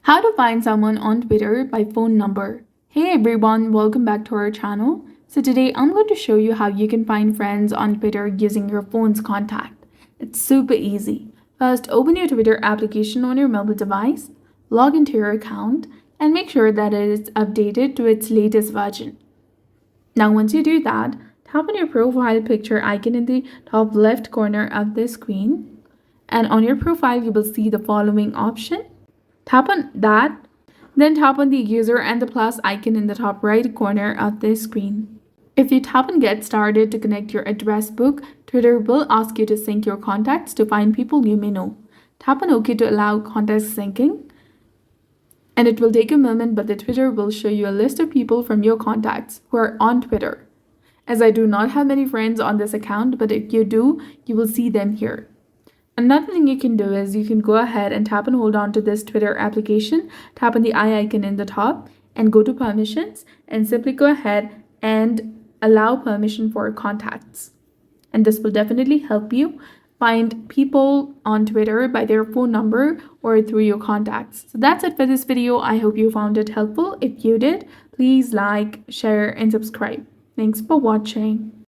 How to find someone on Twitter by phone number. Hey everyone, welcome back to our channel. So today I'm going to show you how you can find friends on Twitter using your phone's contact. It's super easy. First, open your Twitter application on your mobile device, log into your account, and make sure that it is updated to its latest version. Now once you do that, tap on your profile picture icon in the top left corner of the screen. And on your profile, you will see the following option. Tap on that, then tap on the user and the plus icon in the top right corner of the screen. If you tap on Get Started to connect your address book, Twitter will ask you to sync your contacts to find people you may know. Tap on OK to allow contact syncing. And it will take a moment, but the Twitter will show you a list of people from your contacts who are on Twitter. As I do not have many friends on this account, but if you do, you will see them here. Another thing you can do is you can go ahead and tap and hold on to this Twitter application, tap on the eye icon in the top and go to permissions and simply go ahead and allow permission for contacts. And this will definitely help you find people on Twitter by their phone number or through your contacts. So that's it for this video. I hope you found it helpful. If you did, please like, share, and subscribe. Thanks for watching.